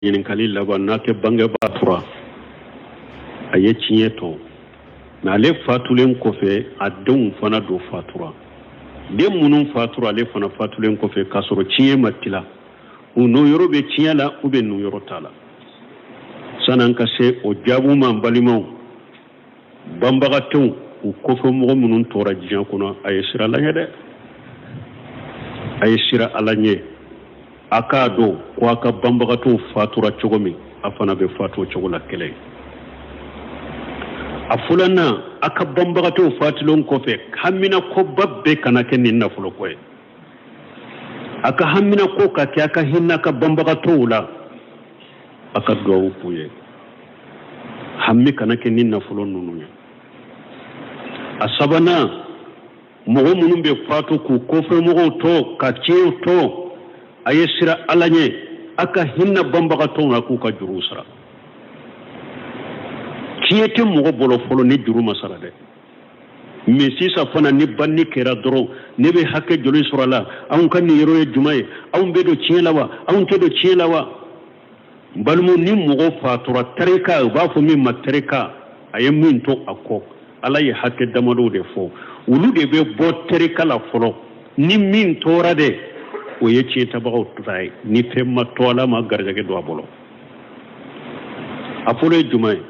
ɲininkali laban n'a kɛ bangebaa tora a ye tiɲɛ tɔ mais ale fatulen kɔfɛ a denw fana do fatura den minnu fatura ale fana fatulen kɔfɛ k'a sɔrɔ tiɲɛ ma tila u n'o yɔrɔ bɛ tiɲɛ la ou bien n'o yɔrɔ t'a la san'an ka se o jaabu ma n balimaw banbagatɔw u kɔfɛ mɔgɔ minnu tora diɲɛ kɔnɔ a ye sira la ɲɛ dɛ a ye sira ala ɲɛ a k'a dɔn ko a ka banbagatɔw fatura cogo min a fana bɛ fatu o cogo la kɛlɛ a filanan a ka banbagatɔw fatulen kɔfɛ hamina koba bɛɛ kana kɛ nin nafolo ko ye a ka hamina ko ka kɛ a ka hinɛ a ka banbagatɔw la a ka duwawu k'u ye hami kana kɛ nin nafolo ninnu ye a sabanan mɔgɔ minnu bɛ fatu k'u kɔfɛ mɔgɔw tɔ ka tiɲɛ tɔ a ye sira ala ɲɛ a ka hinɛ banbagatɔw la k'u ka juru sara tiɲɛ tɛ mɔgɔ bolo fɔlɔ ni juru ma sara dɛ mais sisan fana ni banni kɛra dɔrɔn ne bɛ hakɛ joli sɔrɔ a la anw ka nin yɔrɔ ye juma ye anw bɛ don tiɲɛ la wa anw tɛ don tiɲɛ la wa balimaw ni mɔgɔ fatura tarika u b'a fɔ min ma tarika a ye min to a kɔ ala ye hakɛ damadɔ de fɔ olu de bɛ bɔ tarika la fɔlɔ ni min tora dɛ o ye tiɲɛ tabagaw ta ye ni fɛn ma to ala ma garijɛgɛ don a bolo a fɔlɔ ye juma ye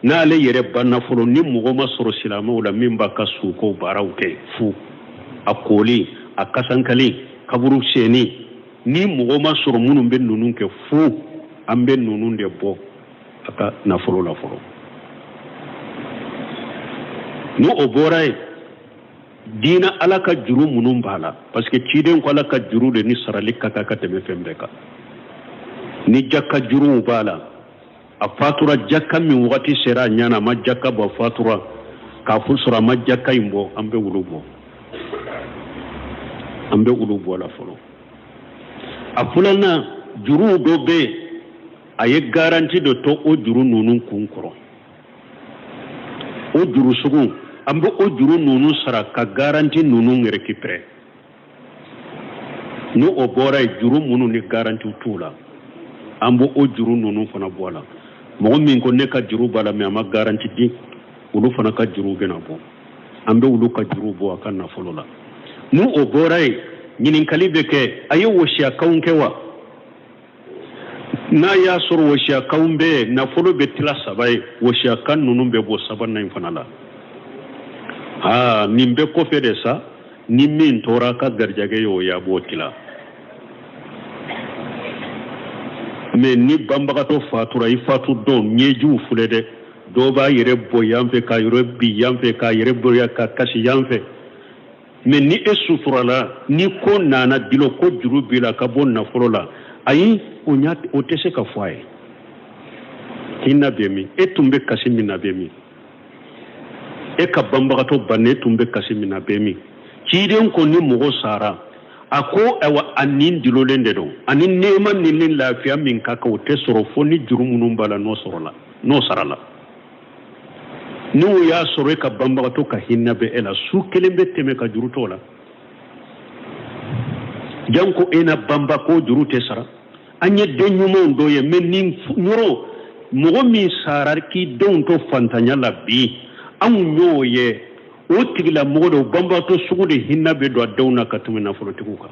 n'ale yɛrɛ banna fɔlɔ ni mɔgɔ ma sɔrɔ silamɛw la min b'a ka sukow baaraw kɛ fu a kooli a kasankali kaburu seni ni mɔgɔ ma sɔrɔ minnu bɛ ninnu kɛ fu an bɛ ninnu de bɔ a ka nafolo la fɔlɔ ni o bɔra ye diina ala ka juru minnu b'a la parce que ciden ko ala ka juru de ni sarali ka kan ka tɛmɛ fɛn bɛɛ kan ni jaka juruw b'a la a fatura jaka min wagati sera a ɲana a ma jaka bɔ fatura k'a fɔ sɔrɔ a ma jaka in bɔ an bɛ olu bɔ la fɔlɔ a filanan juruw dɔ bɛ yen a ye garanti dɔ to o juru ninnu kun kɔrɔ o juru sugu an bɛ o juru ninnu sara ka garanti ninnu récupérer ni o bɔra yen juru minnu ni garanti t'u la an bɛ o juru ninnu fana bɔ a la mɔgɔ min ko ne ka juru b'a la mais a ma garanti di olu fana ka juru bɛna bɔ an bɛ olu ka juru bɔ a ka nafolo la ni o bɔra yen ɲininkali bɛ kɛ a ye wasiyakanw kɛ wa n'a y'a sɔrɔ wasiyakanw bɛ yen nafolo bɛ tila saba ye wasiyakan ninnu bɛ bɔ sabanan in fana la nin bɛ kɔfɛ de sa ni min tora ka garijɛgɛ ye o ye a b'o tila mais ni banbagatɔ fatura i fatu dɔn ɲɛjiw filɛ dɛ dɔw b'a yɛrɛ bɔ yan fɛ k'a yɛrɛ bi yan fɛ k'a yɛrɛ bonya ka kasi yan fɛ mais ni e suturala ni ko nana bilo ko juru b'i la ka bɔ nafolo la ayi o tɛ se ka fɔ a ye k'i na bɛ min e tun bɛ kasi min na bɛ min e ka banbagatɔ bannen tun bɛ kasi min na bɛ min ciden ko ni mɔgɔ sara a ko ayiwa a nin dilolen de don ani nɛɛma nin ni lafiya min ka kan o tɛ sɔrɔ fo ni juru minnu b'a la n'o sarala n'o y'a sɔrɔ e ka banbagatɔ ka hinɛ bɛ e la su kelen bɛ tɛmɛ ka juru t'o la janko e na banba ko juru tɛ sara an ye den ɲumanw dɔ ye mais nin yɔrɔ mɔgɔ min sara k'i denw to fantanya la bi anw y'o ye o tigila mɔgɔ dɔ banbagatɔ sugu de hinɛ bɛ don a denw na ka tɛmɛ nafolotigiw kan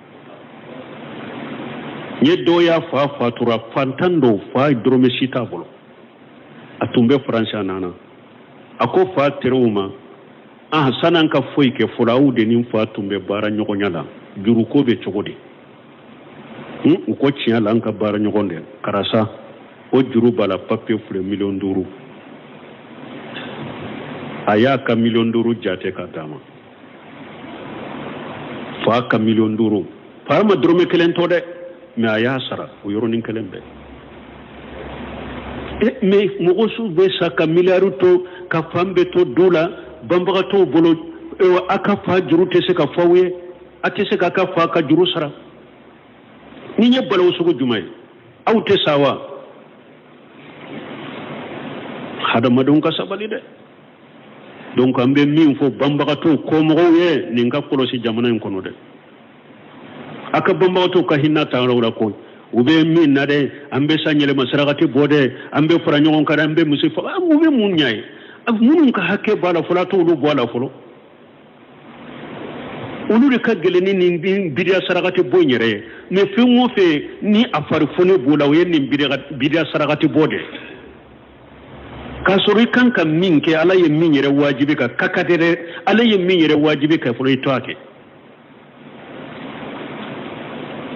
n ye dɔw y'a fa fatura fantan dɔw fa dɔrɔmɛ si t'a bolo a tun bɛ faransi a nana a ko fa terew ma san'an ka foyi kɛ fɔlɔ aw de ni fa tun bɛ baara ɲɔgɔnya la juruko bɛ cogo di u ko tiɲɛ la an ka baara ɲɔgɔn dɛ karisa o juru b'a la papiye filɛ 5,000,000 a y'a ka 5,000,000 jate ka d'a ma fa ka 5,000,000 fa ma dɔrɔmɛ kelen tɔ dɛ mais a y'a sara o yɔrɔnin kelen bɛɛ mais mɔgɔ su bɛ sa ka miliyari to ka fan bɛ to du la banbagatɔw bolo a ka fa juru tɛ se ka fɔ aw ye a tɛ se k'a ka fa ka juru sara ni ye balawu sugu jumɛn ye aw tɛ sa wa hadamadenw ka sabali dɛ donc an bɛ min fɔ banbagatɔw kɔmɔgɔw ye nin ka kɔlɔsi jamana in kɔnɔ dɛ a ka banbagatɔw ka hinɛ ta yɔrɔ la ko ube min na de ambe sanyele masaragati bode ambe faranyon kada ambe musifa ube munyai munun ka hakke bala fula to lu bala fulo ulu de ka geleni ni bidia saragati bonyere me fe mo fe ni afari fone bola we ni bidia saragati bode kasori kanka minke ala ye minyere wajibi ka kakadere ala ye minyere wajibi ka fulo itoake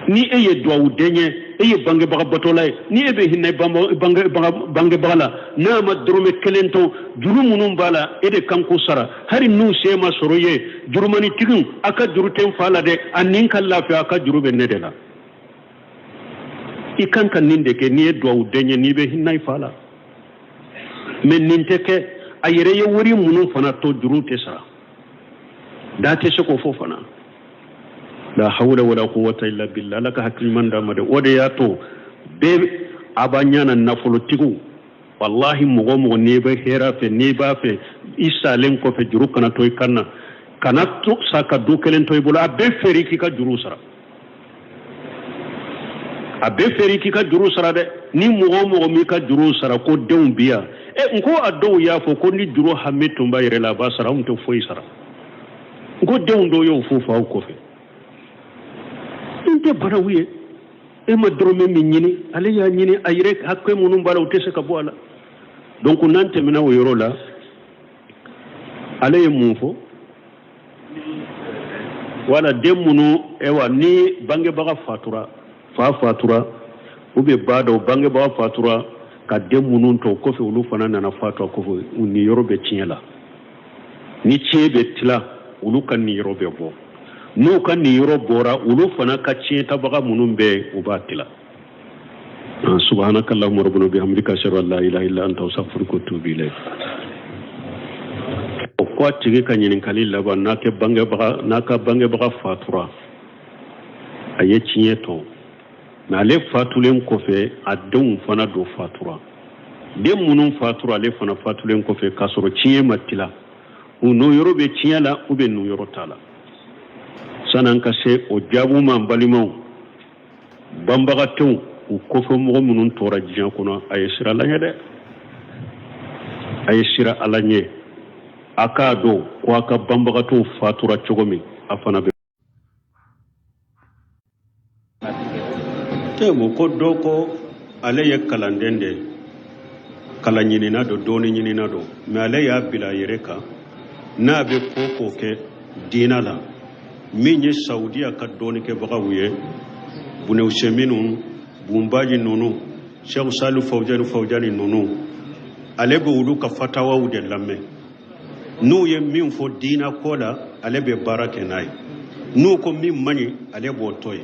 ni eye duawu denye eye bange baga batolay ni ebe hinay bange bagala na ma drome kelento jurumunum bala ede kanko sara hari nu sema soroye jurumani tigun aka juruten fala de anin kala fi aka jurube nedela ikanka ninde ke ni duawu denye ni be hinay fala men ninteke ayere ye wori munum fana to jurute sara date seko fofana la hawla wala quwwata illa billah laka hakil manda made wode ya to be abanyana nafolo tigu wallahi mugo ne be hera fe ne ba fe isa len ko fe juru kana toy kana to saka du kelen toy bula be feri ki ka juru sara abe feri ki ka juru sara de ni mugo mi ka juru sara ko deum biya nko ado ya fo ko ni juru hametu mbayre la ba sara umto foy sara nko deum do yo fu fa ko fe inte barawiye e ma drome min nyini ale ya nyini ayre hakke munum bala utese ka boala donc nante mina wo yorola ale mufo wala demunu ewa ni bange baga fatura ube bado bange baga fatura ka demunu to kofe ulu fana na fatua kofe ni yorobe tinyala ni tiebe tila ulu kan ni yorobe bo no kan ni yoro bora ulu fana ka ci tabaga munun be ubatila subhanakallahumma rabbana bihamdika ashhadu an la ilaha illa anta astaghfiruka wa atubu ilayk ko tigi kan yin kalilla ba naka bange baga fatura aye ciye to na le fatulen ko fe adun fana do fatura dem munun fatura le fana fatulen ko fe kasoro ciye matila uno yoro be ciye la ube no yoro tala sanan ka se o jabu man balimaw bambaga tew u kofo mo munun tora jiyan kono ay sira lañe de ay sira alañe akado ko aka bambaga to fatura cogomi afana be tebo ko doko ale ye kalandende kala nyinina do doni nyinina do me ale ya bila yereka na be koko ke dinala minye saudia ka doni ke bagawuye bune useminu bumbaji nunu Sheikh Salu Fawjani nunu alebe ulu ka fatawa ude lamme nu ye min fo dina kola alebe barake nai nu ko min mani alebo toy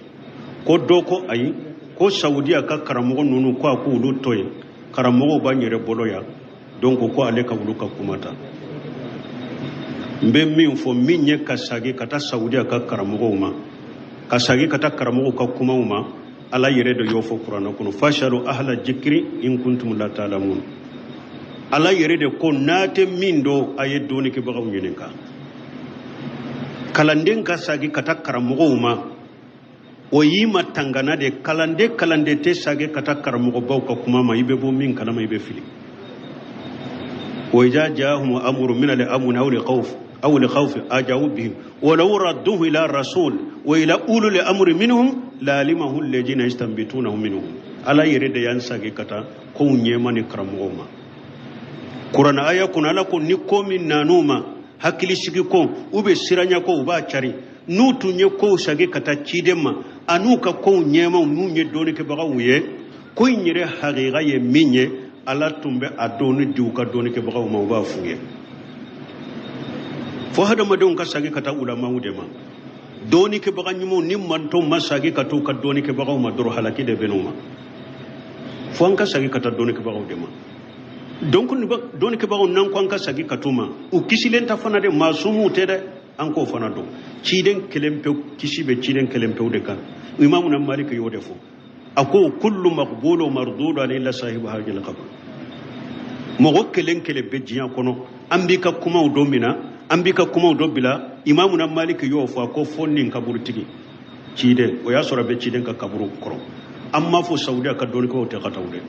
ko doko ayi ko saudia ka karamogo nunu ko aku ulu toy karamogo banyere boloya donc ko ale ka ulu ka kumata mbe min fo minye kasagi kata saudia ka karamogo ma kasagi kata karamogo ka kuma ma ala yere do yofo qur'ana kuno fashalu ahla jikri in kuntum la ta'lamun ala yere de ko nate mindo aye doni ke bagaw nyenenka kalanden kasagi kata karamogo ma o yima tangana de kalande te sage kata karamogo baw ka kuma ma ibe bo min kana ma ibe fili wa ja'ahum amru min al-amn aw al-khawf ajawu bihim wa law radduhu ila rasul wa ila ulul amri minhum la limahu alladhina yastanbitunahu minhum ala yiride yan sage kata ko nyema ni karamoma qur'ana aya kuna la ko ni ko min nanuma hakili sigi ko ube siranya ko uba chari nutu nye ko sage kata chidema anuka ko nyema munye doni ke baga wuye ko nyire haqiqa ye minye ala tumbe adoni diuka doni ke baga ma uba fuye fo hada madon ka sage kata ulama udema doni ke baga nyimo nimman to masage katu ka doni ke baga ma dor halaki de benuma fo an ka sage kata doni ke baga udema donc doni ke baga nan ko an ka sage katuma u kisilen ta fana de masumu tede an ko fana do ciden kelempe kisibe ciden kelempe de kan imamu na malik yo defo ako kullu maqbulu mardudu illa sahibu hadhihi alqabr mo kelen kele bejiya kono ambika kuma udomina ambika kuma udobila imamu na malik yo fo ko fonnin kaburu tigi cide o ya sora be ciden ka kaburu koro amma fo saudiya ka doni ko te katawde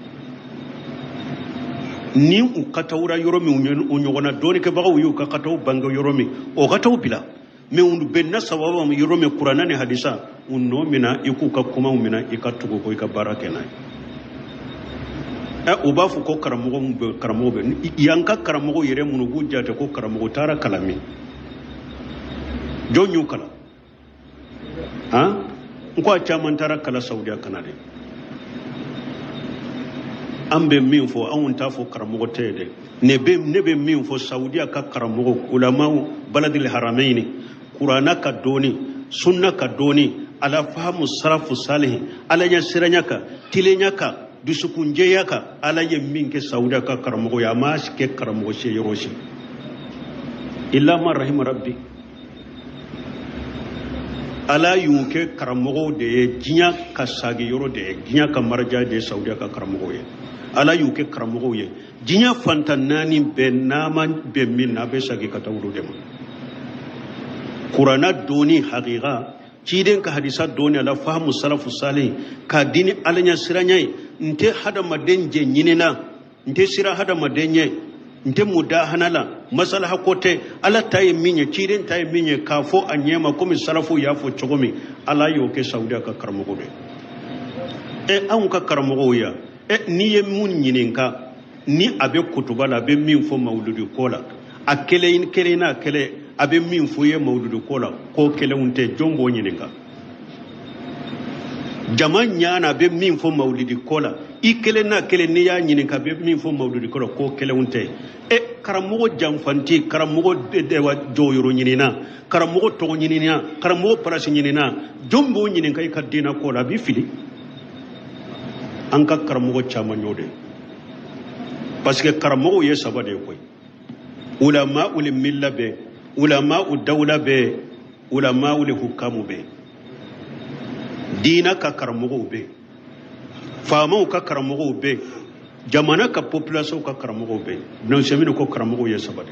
ni u katawra yoromi u nyogona doni ke baga yu ka kataw banga yoromi o kataw bila me undu benna sababa mu yoromi qur'ana ne hadisa unno mina iku ka kuma mina ikatugo ko ka barakena o ba fu ko karamogo be yanka karamogo yere munu gujjate ko karamogo tara kalami jonyu kala ha ko chaman tara kala saudiya kanade ambe min fo awun ta fo karamogo tede ne be min fo saudiya ka karamogo ulama baladil haramaini qur'ana ka doni sunna ka doni ala fahamu sarafu salih ala nya siranyaka tilenyaka dusukunjeyaka ala ye min ke saudiya ka karamogo ya mas ke karamogo she yoroshi illa man rahim rabbi ala yuke karamogo de jinya ka sagi yoro de jinya ka marja de saudiya ka karamogo ye ala yuke karamogo ye jinya fantanani be naman be min na be sagi ka tawru de qur'ana doni haqiqa ciden ka hadisa doni ala fahmu salafu salih ka dini alanya siranyai nte hada madenje nyinina nte sira hada madenye nte mudahanala masala hakote ala tayi minye ciden tayi minye kafo anyema komi salafu yafo chogomi ala yoke saudiya ka karamogo de an ka karamogo ya ni ye mun nyininka ni abe kutubala be min fo mauludi kola akele in kele na kele abe min fo ye mauludi kola ko kele unte jombo nyininka jama nyana be min fo maulidi kola ikele na kele ni ya nyininka be min fo maulidi kola ko kele unte karamogo jamfanti karamogo de wa joyoro nyinina karamogo to nyinina karamogo parasi nyinina jombo nyininka ikadina kola bi fili anka karamogo chama nyode parce que karamogo ye sabade koy ulama ul milla be ulama ul dawla be ulama ul hukamu be dina ka karamogo be fama ka karamogo be jamana ka population ka karamogo be non semino ko karamogo ye sabade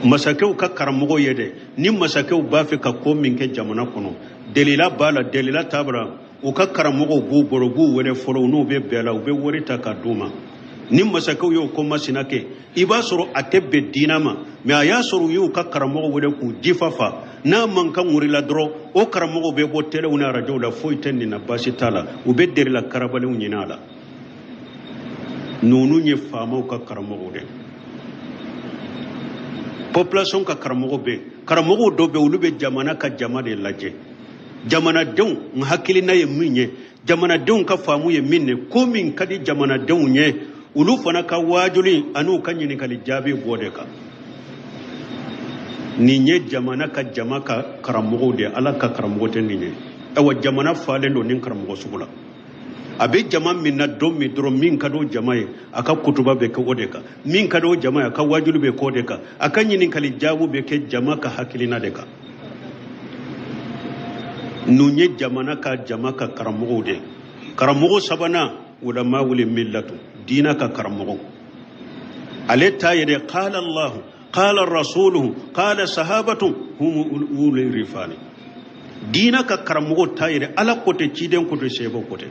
masakew ka karamogo ye de ni masakew ba fe ka ko min ke jamana kono delila bala delila tabra o ka karamogo bu borogu wele foro no be bela o be worita ka duma ni masakew yo ko masinake iba soro atebe dinama me aya soro yo ka karamogo wele ku difafa na man kan wurila dro o karamogo be bo tele una radio la foiten na basitala o be derila karabale unyinala nonu nye fama o ka karamogo de population ka karamogo do be ulu be jamana ka jamade laje jamana dew ngakili na ye minye jamana dew ka famu ye minne ko min kadi jamana dew nye ulu fana ka wajuli anu kanyini kali jabi bode ka ninye jamana ka jamaka karamogo de ala ka karamogo te ninye ewa jamana falendo nin karamogo sugula abe jama min na do mi dro min kado jamaye aka kutuba be ko de ka min kado jamaye aka wajulu be ko de ka aka nyini kali jabu be ke jamaka hakilina de ka nunye jamana ka jamaka karamogo de karamogo sabana ulama wuli millatu dina ka karamogo ale tayede qala allah qala rasuluhu qala sahabatu hum uli rifani dina ka karamogo tayede ala kote ciden kote sebo kote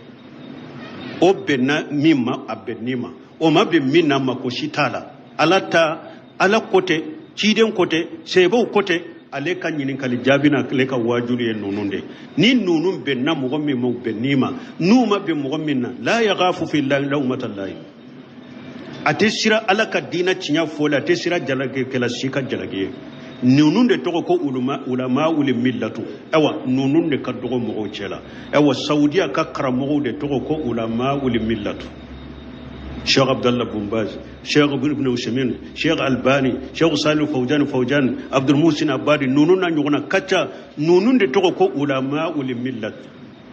o benna mimma abenima o mabbe minna mako shitala alata ala kote ciden kote sebo kote ale ka nyinin kali jabina ale ka wajulu ye nununde ni nunun benna mogo min mo benima numa be mogo minna la yaghafu fi llahi lawmata llahi ate sira ala ka dina cinya fola ate sira jalage kala shika jalage nunun de togo ko ulama ul millatu ewa nunun de ka dogo mogo cela ewa saudiya ka karamogo de togo ko ulama ul millatu شيخ عبد الله بن باز شيخ ابن وسمين شيخ الباني شيخ صالح فوجان عبد المحسن عبادي نونون نيغنا كاتا نونون دي توكو كو علماء الملت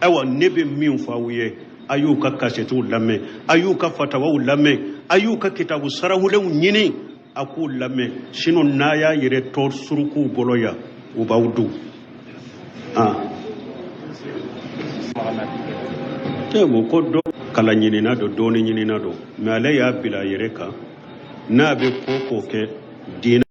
اوا نبي مين فاويه ايوكا كاسيتو لامي ايوكا فتاوى لامي ايوكا كتاب سراو لو نيني اكو لامي شنو نايا يري تور سروكو بولويا وباودو temo ko do kala nyinina do doni nyinina do me ale ya bila yereka na be koko ke dina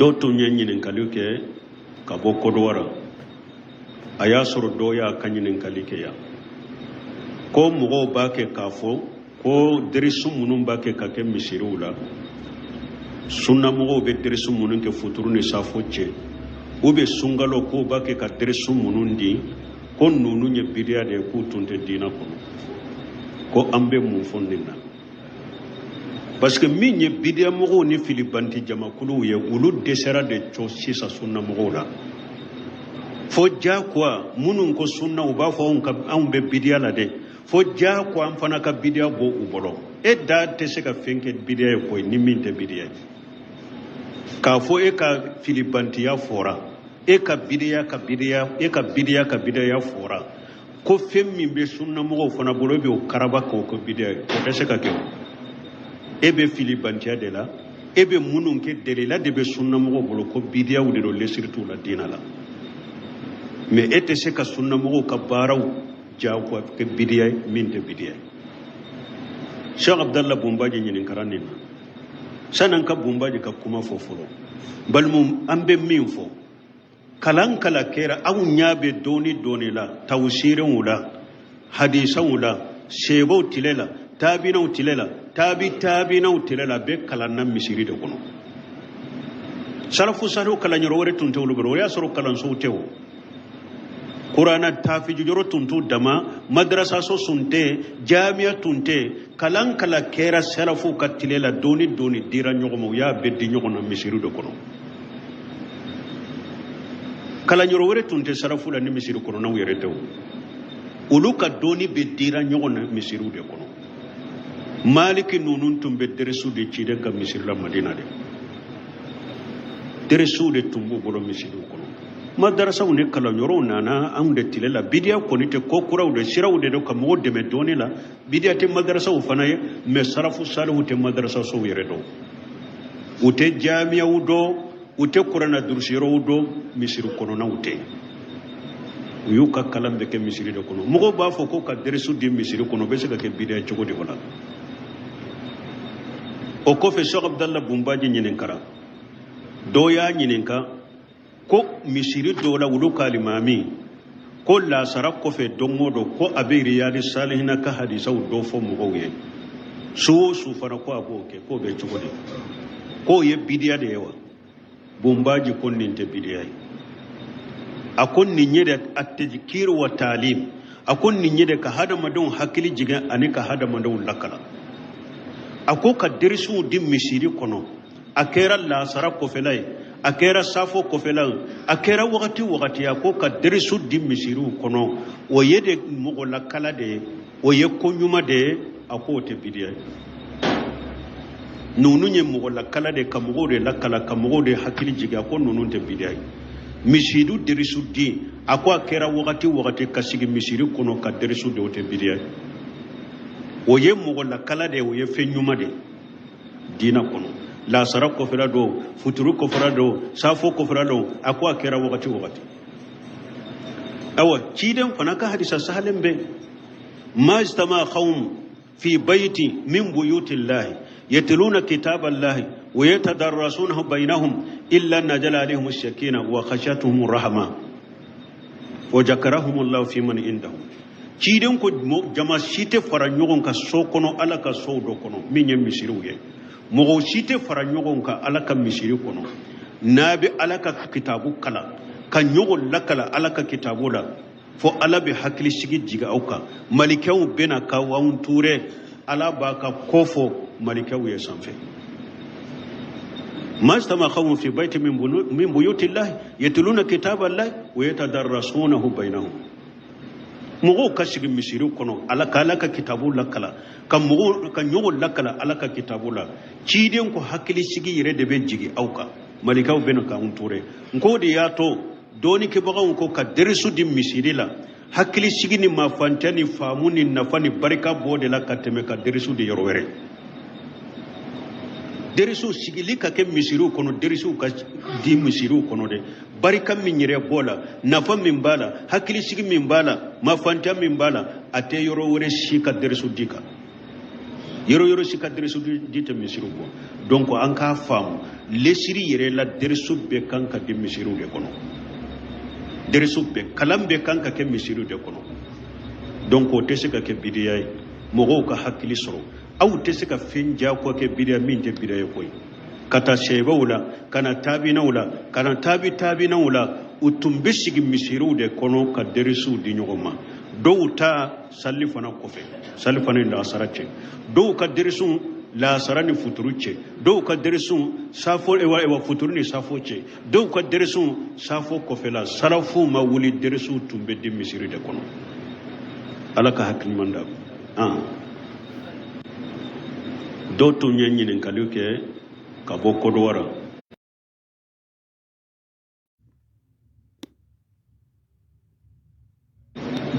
doto nyenyin kaluke kaboko dwara aya soro doya kanyin kalike ya ko mugo bake kafo ko derisu munun bake kake misirula sunna mugo be derisu munun ke futuru ni safoche ube sungalo ko bake ka derisu munun di ko nunu nye bidia de ku tunte dina ko ambe mun fondina parce que min ye bidia mugo ni filibanti jamakulu ye ulu desera de chosi sa sunna mugo la fo jakwa munun ko sunna uba fo on be bidia la de fo jakwa am fana ka bidia bo ubolo e da te se ka fenke bidia ko ni min te bidia ka fo e ka filibanti ya fora e ka bidia ya fora ko fem min be sunna mugo fana bolo be o karaba ko bidia ko te se ka ke ebe filibanti ya de la ebe munun ke de la de be sunna mugo bolo ko bidia u de do lesirtu la dina la mais ete se ka sunna mugo ka baraw jaw ke bidiya minte bidiya Cheikh Abdallah Bumbaji nyinin karanin sanan ka Bumbaji ka kuma foforo balmum ambe min fo kalan kala kera aw nyabe doni la tawsirin wula hadisan wula shebo tilela tabina tilela be kalan nan misiri de kono salafu saro kalan yoro wore tunte wulu ya soro kalan so tewo Qur'ana tafi jujoro tuntu dama madrasa so sunte jamia tunte kalan kala kera serafu katilela doni dira nyogomo ya beddi nyogona misiru do kono kala nyoro wore tunte serafu la ni misiru kono na were tew uluka doni beddira nyogona misiru de kono maliki nunun tumbe deresu de cide ka misiru la madina de deresu de tumbu bolo misiru kono madrasa une kala nyoro nana amde tilela bidia konite ko kuraw de siraw de ko mo de me donila bidia te madrasa u fanaye me sarafu salu te madrasa so yeredo ute jamia udo ute qur'ana dursiro udo misiru kono na ute uyuka kalambe ke misiri de kono mo ba fo ko ka deresu di misiri kono be se ka ke bidia jogo de wala o ko fe Cheikh Abdallah Bumbaji nyinen kara doya nyinen ka ko misiri dola wulu kalimami ko la sara ko fe dongodo ko abe riyadi salihina ka hadisa do fo mugoye su fara ko aboke ko be chugode ko ye bidiya de yawa Bumbaji konnin te bidiya akon ni nyede at-tadhkir wa talim akon ni nyede ka hada madon hakili jiga ani ka hada madon lakala ako ka derisu dim misiri kono akera la sara ko felay akera safo kofelan akera wakati ya ko ka derisu di misiru kono o yede mugo la kala de o ye konyuma de akote bidiya nunu nye mugo la kala de kamugo de la kala kamugo de hakili jiga ko nunu te bidiya misidu derisu di ako akera wakati kasigi misiru kono ka derisu de o te bidiya o ye mugo la kala de o ye fenyuma de dina kono la sara ko fera do futuru ko fera do safo ko fera do akwa kera wakati awa ciden fanaka hadisa sahalen be ma istama qawm fi bayti min buyutillahi yatluna kitaballahi wa yatadarrasunahu bainahum illa najala alaihim ash-sakina wa khashatuhum rahma wa jakarahum Allah fi man indahu ciden ko jama site fara nyogon ka sokono ala ka so do kono minye misiru ye mogo site fara nyogon ka alaka misiri kono nabi alaka kitabu kala ka nyogon lakala alaka kitabu la fo alabi hakili sigi jiga auka malikaw bena ka wawun ture ala baka kofo malikaw ya sanfe mastama khawun fi bayti min buyuti llah yatluna kitaba llah wa yatadarrasunahu bainahum mogo kasigi misiri kono alaka kitabu lakala kan mogo kan nyogo lakala alaka kitabu la ciden ko hakili sigi yire de ben jigi auka malikaw ben ka unture ngodi ya to doni ke baga ko ka derisu di misiri la hakili sigi ni mafantani famuni nafani barika bode la kateme ka derisu di yorwere derisu sigili ka ke misiru kono derisu ka di misiru kono de barika min yire bola nafa min bala hakili sigi min bala mafanta min bala ate yoro wore shi ka derisu dika yoro sika deresu dite misiru bo donc an ka fam lesiri yere la deresu be kanka de misiru de kono deresu be kalam be kanka ke misiru de kono donc o tesika ke bidiyay mogo ka hakili soro aw tesika fenja ko ke bidiya min te bidiya koy kata shebawla kana tabinawla kana tabinawla utumbe sigi misiru de kono ka deresu di nyogoma dowta salifana kofe salifana nda sarace dow ka deresu la sarani futuruce dow ka deresu safo ewa futuru ni safo ce dow ka deresu safo kofe la salafu ma wuli deresu tumbe di misiru de kono alaka hakli manda do to nyanyinin kaluke ka boko dowara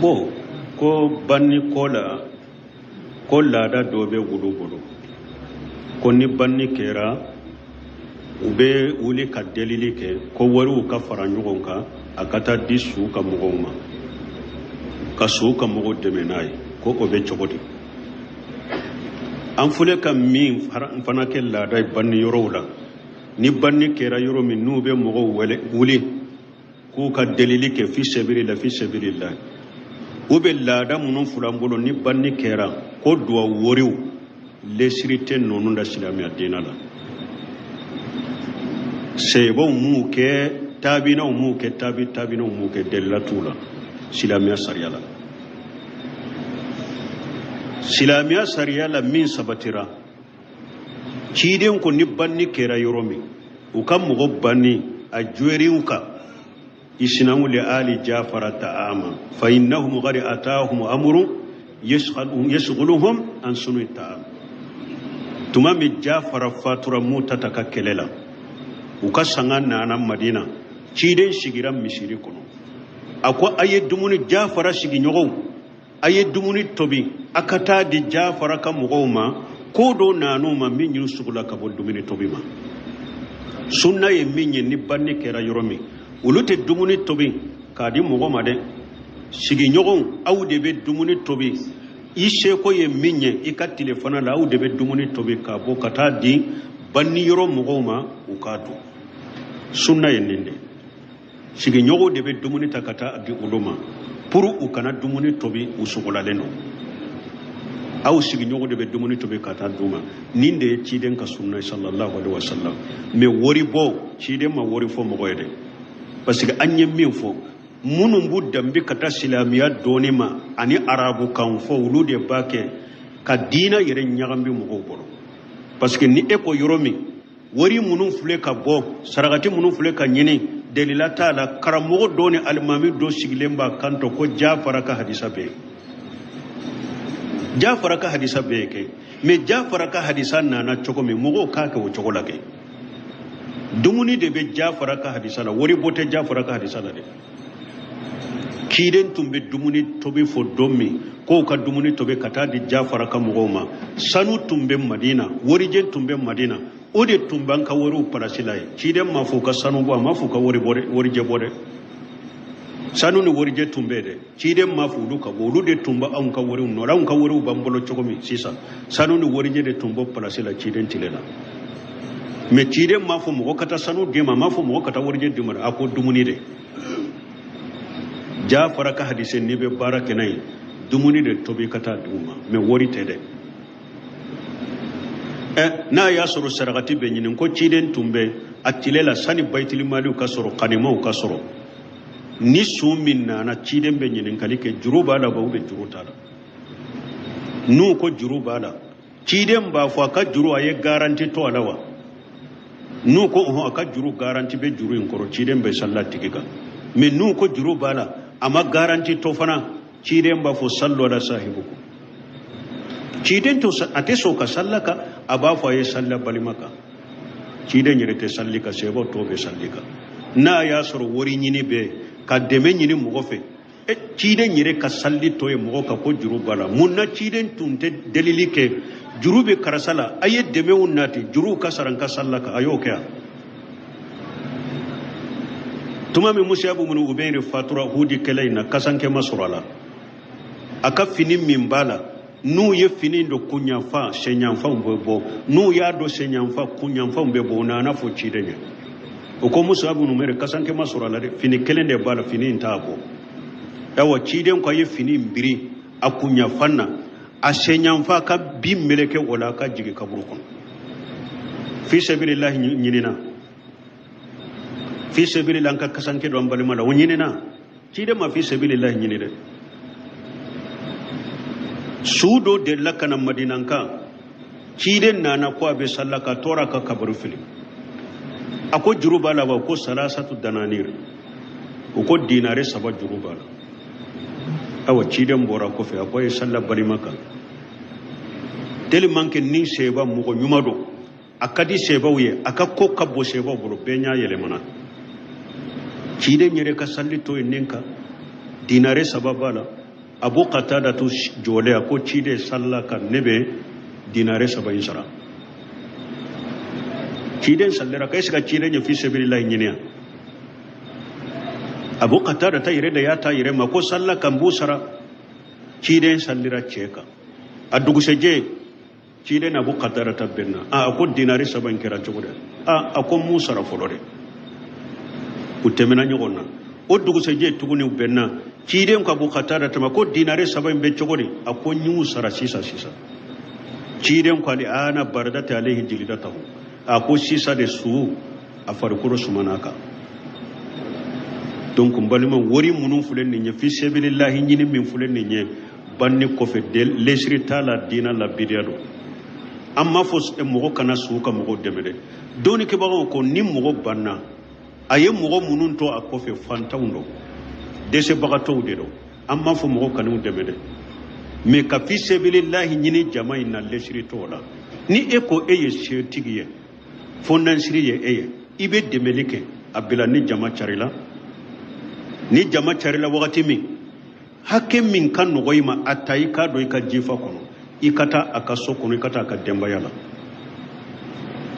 bo ko banni kola da dobe gudu ko ni banni kera ube uli ka delili ke ko waru ka faranjugon ka akata disu ka mugoma ka su ka mugo demenai ko be chogodi an fule ka min fana ke la da banni yorola ni banni kera yoro min nube mugo wuli ko ka delili ke fi sabilillah ube lada munun fulambolo ni banni kera ko duwa woriw lesirite nonu da silamiya dinala sebo mu ke tabina mu ke tabina mu ke delatula silamiya sariyala min sabatira ciden ko ni banni kera yoromi ukam mugo banni a jueriuka isinamu li ali jafara ta'ama fa innahum qad atahum amrun yashghaluhum an sunu ta'am tumami jafara fatura mutata ka kelela ukasanga nana madina ciden shigiran misiri kono ako aye dumuni jafara shigi nyogo aye dumuni tobi akata di jafara ka mugoma kodo nanu ma min yusugula ka bol dumuni tobi ma sunna ye minye ni banni kera yoromi ulute dumuni tobi kadi mugoma de shigi nyogo aw de be dumuni tobi ishe ko ye minye ika telefona la aw de be dumuni tobi ka bo kata di banni yoro mugoma ukadu sunna ye ninde sigi nyogo de be dumuni takata di uluma puru ukana dumuni tobi usugula leno aw sigi nyogo de be dumuni tobi kata duma ninde ciden ka sunna sallallahu alaihi wasallam me wori bo ciden ma wori fo mo goyde parce que anye min fo munum bu dambi kata silamiya donima ani arabu kan fo wulude bake ka dina yere nyagambi mo go bolo parce que ni eko yoromi wori munum fule ka bo saragati munum fule ka nyini delila taala karamogo doni almami do siglemba kanto ko jafara ka hadisa be ke me jafara ka hadisa nana choko me mogo ka ke wo choko lake dumuni de be jafara ka hadisa la wori bote jafara ka hadisa la de kiden tumbe dumuni tobe fo dommi ko ka dumuni tobe kata di jafara ka mogoma sanu tumbe madina wori je tumbe madina ode tumban ka wori parasilai kiden ma fo ka sanu bo ma fo ka wori je bode sanu ni wori je tumbe de kiden ma fo du ka wolu de tumba an ka wori no ran ka wori bambolo chokomi sisa sanu ni wori je de tumbo parasila kiden tilela me kiden ma fo mo kata sanu de ma fo mo kata wori je dumar ako dumuni de jafara ka hadise ni be barake nay dumuni de tobi kata duma me wori tede na ya soro saragati be nyinin ko ciden tumbe atilela sani baitil mali ka soro qadima ka soro ni suminna na ciden be nyinin kalike juruba la ba ube juruta la nu ko juruba la ciden ba fo ka juru aye garanti to alawa nu ko ho aka juru garanti be juru in koro ciden be sallati giga me nu ko juruba la ama garanti to fana ciden ba fo sallo da sahibuku ciden to ate so ka sallaka aba fo ye salla balimaka ciden yirete sallika sebo to be sallika na ya soro wori nyini be ka deme nyini mogofe ciden yire ka salli to ye mogo ka ko juru bala munna ciden tunte delili ke juru be karasala aye deme unnati juru ka saranka sallaka ayo kya tumami musiabu munu ubeyri fatura hudi kelaina kasanke masurala aka fini min bala n'u ye fini do kunyanfa senyanfanw bɛ bɔ n'u y'a dɔn senyanfa kunyanfanw bɛ bɔ nana fɔ ciden ye o ko Musa ibn Umair kasankɛ ma sɔrɔ a la dɛ fini kelen de b'a la fini in t'a bɔ awa ciden ko a ye fini in biri a kunyanfan na a senyanfa ka bi meleke o la ka jigin kaburu kɔnɔ fi sabilillahi ɲinina fi sabilillahi an ka kasankɛ do an balima la o ɲinina ciden ma fi sabilillahi ɲini dɛ sudo de lakana madinanka ciden nana ko abe sallaka tora ka kaburu fili ako juruba la ko salasatu dananir ko dinare saba juruba la awa ciden bora ko fe akoy salla bari maka teli manke ni seba mugo nyumado akadi seba uye akakko kabbo seba boro benya yele mana ciden nyere ka salli to nenka dinare saba bala Abu Qatada tu jole ko cide salla kan nebe dinare saba insara ciden sallera kai shiga ciden ya fi sabilillah nyinya Abu Qatada ta yire da ya ta yire ma ko salla kan busara ciden sallira ceka adugu seje ciden Abu Qatada ta benna ko dinare saba kira jogoda ko musara folore utemena nyogonna o dugu seje tuguni benna ciden ko Abu Qatada tama ko dinare saba be cogodi ko nyu sara sisa ciden ko ali ana baradata alaihi jilidatahu ko sisa de su a farkuro sumanaka donc mbalima wori munun fulen ni fi sabilillahi nyini min fulen ni banni ko fe del lesri tala dina la bidiado amma fos e mo kana su ka mo demede doni ke bago ko nim mo banna aye mo munun to akofe fantawndo dese bagato de do amma fo mo kanu demede me ka fi sabilillahi nyini jama'i na lesri to la ni e ko eye tigiye fondan siriye eye ibe demelike abila ni jama charila ni jama charila wakati mi hakke min kan no goyima atai ka do ka jifa kono ikata akaso kono ikata ka demba yala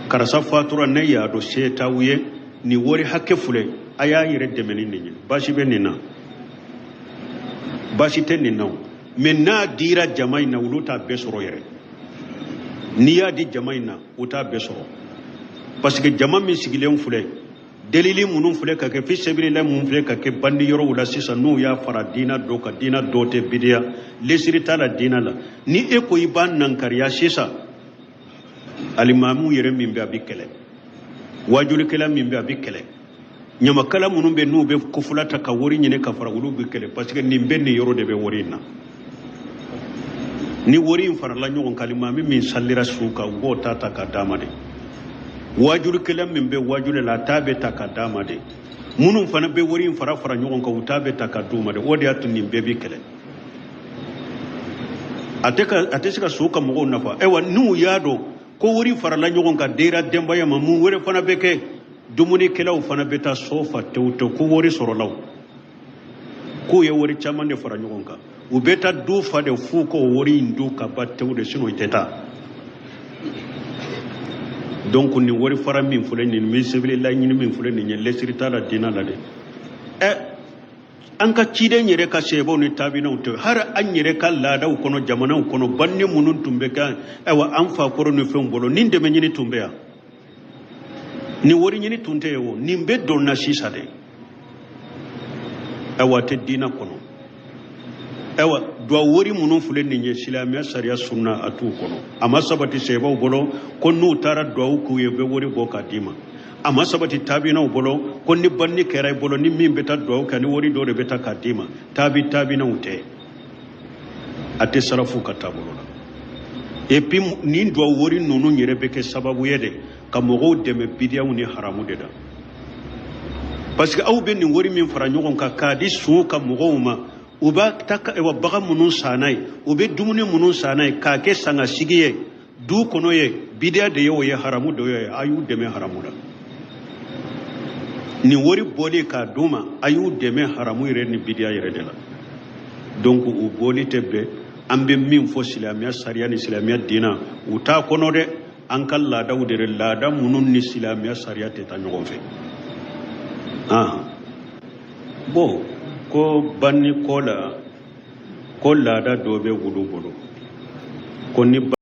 karasa fatura ne ya do seta wuye ni wori hakke fule aya yire demeni ni bashi benina bashi tenina menna dira jama'i na wuluta besoro yere ni ya di jama'i na uta besoro parce que jama min sigilen fule delili munun fule ka ke fi sabilillah mun fule ka ke bandi yoro wala sisa nu ya fara dina do ka dina dote bidiya lesiri tala dina la ni e ko iban nan kariya sisa alimamu yere min be abikele wajuli kala min be abikele nyama kala munun be nu be ko fulata ka wori nyine ka fara wulu bikele parce que ni benni yoro de be wori na ni wori fara la nyogon kalima min sallira suka go tata ka damade wajur kelam min be wajule la tabe takadama de munun fana be wori fara nyogon ka utabe takaduma de wodi atun be bi kele atesika suka mo nafa ewa nu yado ko wori fara la nyogon ka dera demba ya mamu wore fana be ke dumuni kelaw fana be ta sofa tewto ko wori soro law ko ye wori chamande fara nyogon ka ubeta du fa de fu ko wori ndu ka battewde sino iteta donc ni wori fara min fulen ni mi sabilillah ni min fulen ni lesri tala dina la de an ka cide nyere ka sebo ni tabina to har an nyere ka lada kono jamana kono banne munun tumbe ka ewa an fa koro ni fen bolo ni de menyini tumbe ya ni wori nyini tunte yo ni be don na sisa de ewa te dina kono ewa do wori munun fulen ni islamiya sharia sunna atu kono amma sabati sebo bolo konnu tara do ku ye be wori boka dima amma sabati tabina bolo konni banni keray bolo ni min beta do kan wori do de beta kadima tabina ute ate sarafu katabolo et puis ni do wori nonu nyere beke sababu yede kamogo deme bidiya ni haramu de da parce que aw be ni wori min fara nyogon ka kadi su ka mogoma uba taka ewa baga munun sanai ube dumuni munun sanai ka ke sanga sigiye du kono ye bidia de yo ye haramu do ye ayu deme haramu da ni wori boli ka duma ayu deme haramu ire ni bidia ire de la donc u boli tebbe ambe min fo silamiya sariya ni silamiya dina uta kono de an kala dawdere lada munun ni silamiya sariya te ta nyogon fe bo ko banni kola da dobe gudu ko ni